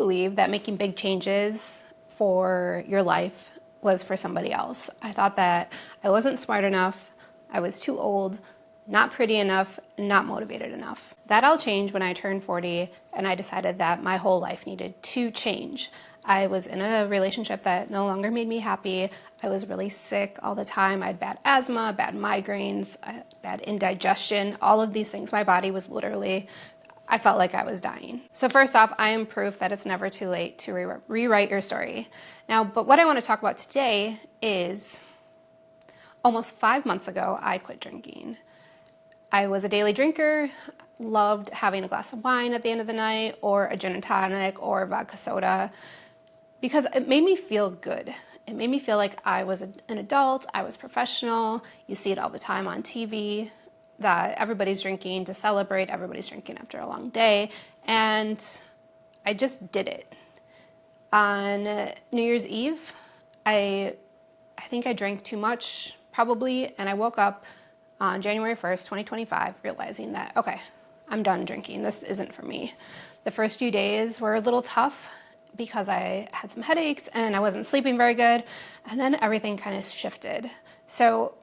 believe that making big changes for your life was for somebody else. I thought that I wasn't smart enough, I was too old, not pretty enough, not motivated enough. That all changed when I turned 40 and I decided that my whole life needed to change. I was in a relationship that no longer made me happy. I was really sick all the time. I had bad asthma, bad migraines, bad indigestion, all of these things. My body was literally, I felt like I was dying. So first off, I am proof that it's never too late to rewrite your story. Now, but what I want to talk about today is almost 5 months ago, I quit drinking. I was a daily drinker, loved having a glass of wine at the end of the night or a gin and tonic or vodka soda because it made me feel good. It made me feel like I was an adult, I was professional. You see it all the time on TV that everybody's drinking to celebrate, everybody's drinking after a long day, and I just did it. On New Year's Eve, I think I drank too much, probably, and I woke up on January 1st, 2025, realizing that, okay, I'm done drinking. This isn't for me. The first few days were a little tough because I had some headaches and I wasn't sleeping very good, and then everything kind of shifted. So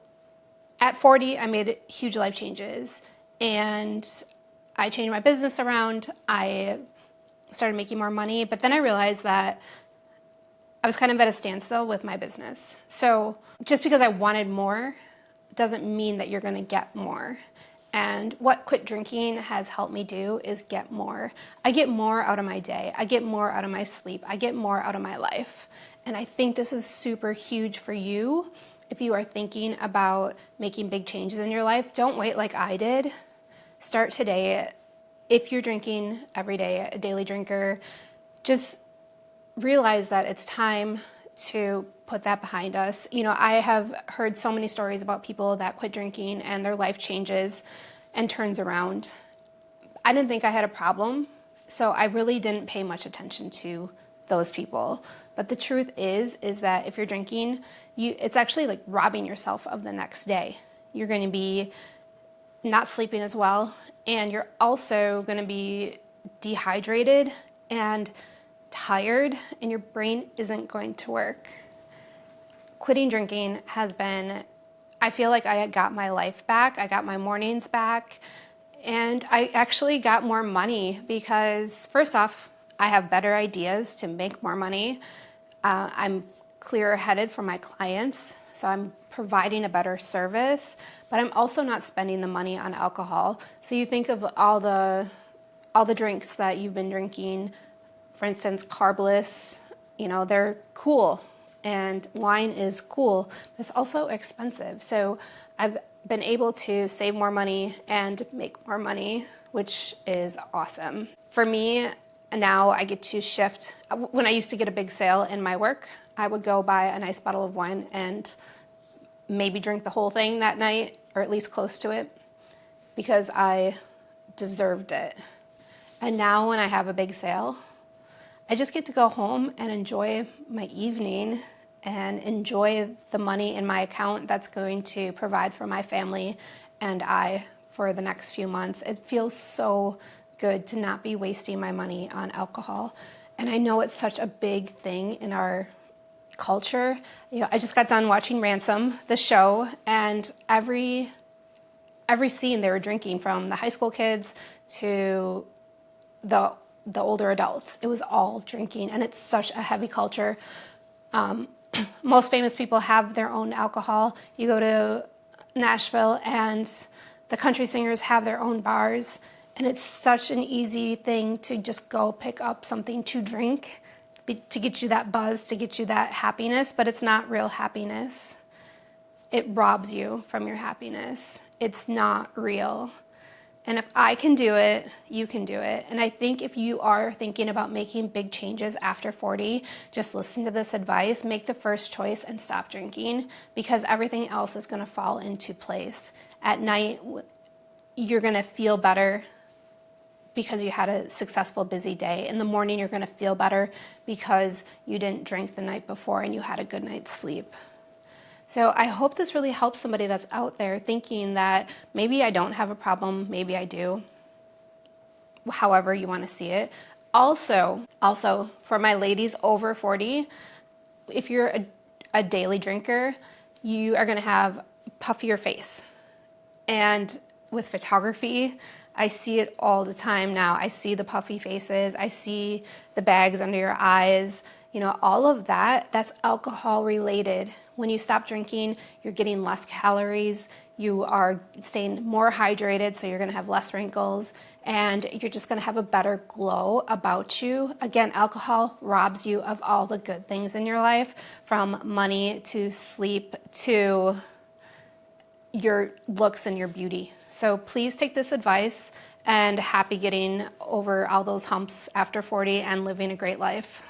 at 40, I made huge life changes, and I changed my business around. I started making more money, but then I realized that I was kind of at a standstill with my business. So just because I wanted more doesn't mean that you're going to get more. And what quit drinking has helped me do is get more. I get more out of my day. I get more out of my sleep. I get more out of my life. And I think this is super huge for you. If you are thinking about making big changes in your life, don't wait like I did. Start today. If you're drinking every day, a daily drinker, just realize that it's time to put that behind us. You know, I have heard so many stories about people that quit drinking and their life changes and turns around. I didn't think I had a problem, so I really didn't pay much attention to those people. But the truth is that if you're drinking, it's actually like robbing yourself of the next day. You're going to be not sleeping as well, and you're also going to be dehydrated and tired, and your brain isn't going to work. Quitting drinking has been, I feel like I got my life back, I got my mornings back, and I actually got more money because first off, I have better ideas to make more money. I'm clearer headed for my clients, so I'm providing a better service, but I'm also not spending the money on alcohol. So you think of all the drinks that you've been drinking. For instance, carbless, you know, they're cool, and wine is cool, but it's also expensive. So I've been able to save more money and make more money, which is awesome. For me, now I get to shift. When I used to get a big sale in my work, I would go buy a nice bottle of wine and maybe drink the whole thing that night, or at least close to it, because I deserved it. And now when I have a big sale, I just get to go home and enjoy my evening and enjoy the money in my account that's going to provide for my family and I for the next few months. It feels so good to not be wasting my money on alcohol. And I know it's such a big thing in our culture. You know, I just got done watching Ransom, the show, and every scene they were drinking, from the high school kids to the older adults. It was all drinking, and it's such a heavy culture. Most famous people have their own alcohol. You go to Nashville and the country singers have their own bars, and it's such an easy thing to just go pick up something to drink to get you that buzz, to get you that happiness, but it's not real happiness. It robs you from your happiness. It's not real. And if I can do it, you can do it. And I think if you are thinking about making big changes after 40, just listen to this advice, make the first choice and stop drinking, because everything else is going to fall into place. At night, you're going to feel better because you had a successful, busy day. In the morning, you're going to feel better because you didn't drink the night before and you had a good night's sleep. So I hope this really helps somebody that's out there thinking that maybe I don't have a problem, maybe I do, however you want to see it. Also for my ladies over 40, if you're a daily drinker, you are going to have puffier face. And with photography, I see it all the time now. I see the puffy faces. I see the bags under your eyes. You know, all of that, that's alcohol related. When you stop drinking, you're getting less calories. You are staying more hydrated, so you're going to have less wrinkles, and you're just going to have a better glow about you. Again, alcohol robs you of all the good things in your life, from money to sleep to your looks and your beauty. So please take this advice, and happy getting over all those humps after 40 and living a great life.